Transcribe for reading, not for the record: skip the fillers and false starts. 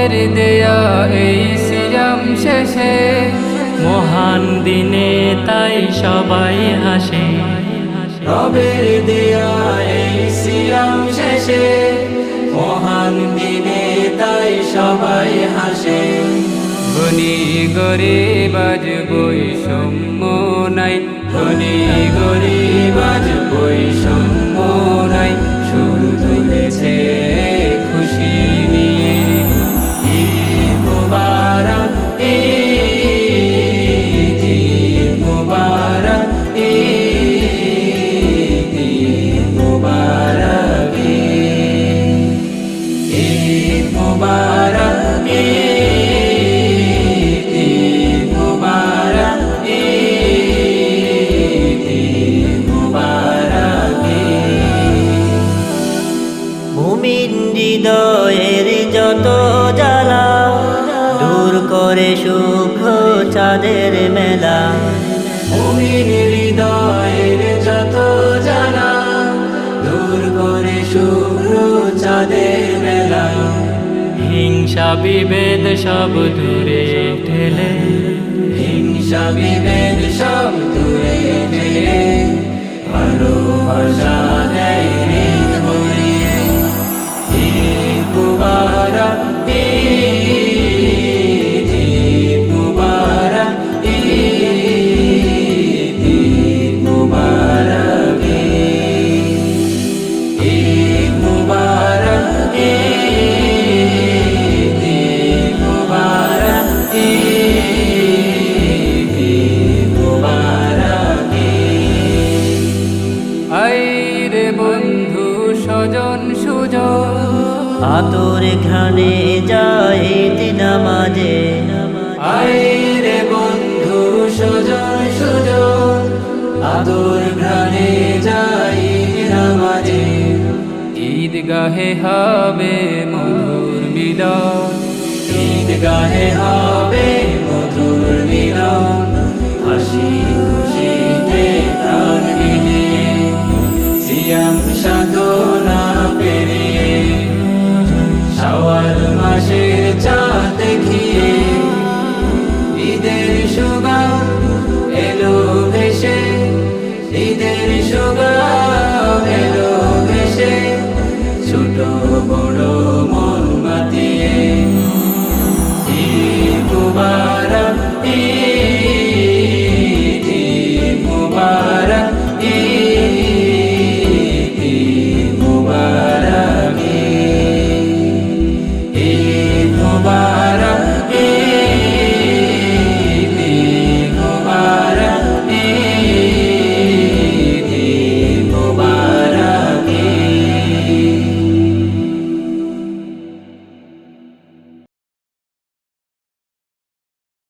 রবের দেয়া এই সিয়াম শেষে, মহান দিনে তাই সবাই হাসে। রবের দেয়া এই সিয়াম শেষে, মহান দিনে তাই সবাই হাসে। ধনী গরিব আজ বৈষম্য নাই, ধনী গরিব আজ বৈষম্য নাই, সুর তুলেছে খুশি নিয়ে। ঈদ মুবারক, ঈদ মুবারক, ঈদ মুবারক, ঈদ মুবারক, ঈদ মুবারক, ঈদ মুবারক। মুমিন হৃদয়ের যত জ্বালা, দূর করে সুখ চাঁদের মেলা। মুমিন হৃদয়ের যত জ্বালা, দূর করে শুভ্র চাঁদের মেলা। হিংসা বিভেদ সব দূরে ঠেলে, হিংসা বিভেদ সব দূরে ঠেলে, ভালোবাসা দেয় হৃদ ভরিয়ে। ঈদ মুবারক, ঈদ মুবারক, ঈদ মুবারক, ঈদ মুবারক, ঈদ মুবারক, ঈদ মুবারক। আইরে বন্ধু স্বজন সুজন, আতর ঘ্রাণে যায় নামাজে। আইরে বন্ধু স্বজন সুজন, আদর ঘ্রাণে যাই নামাজে। ঈদগাহে হবে মধুর মিলন, ঈদগাহে হবে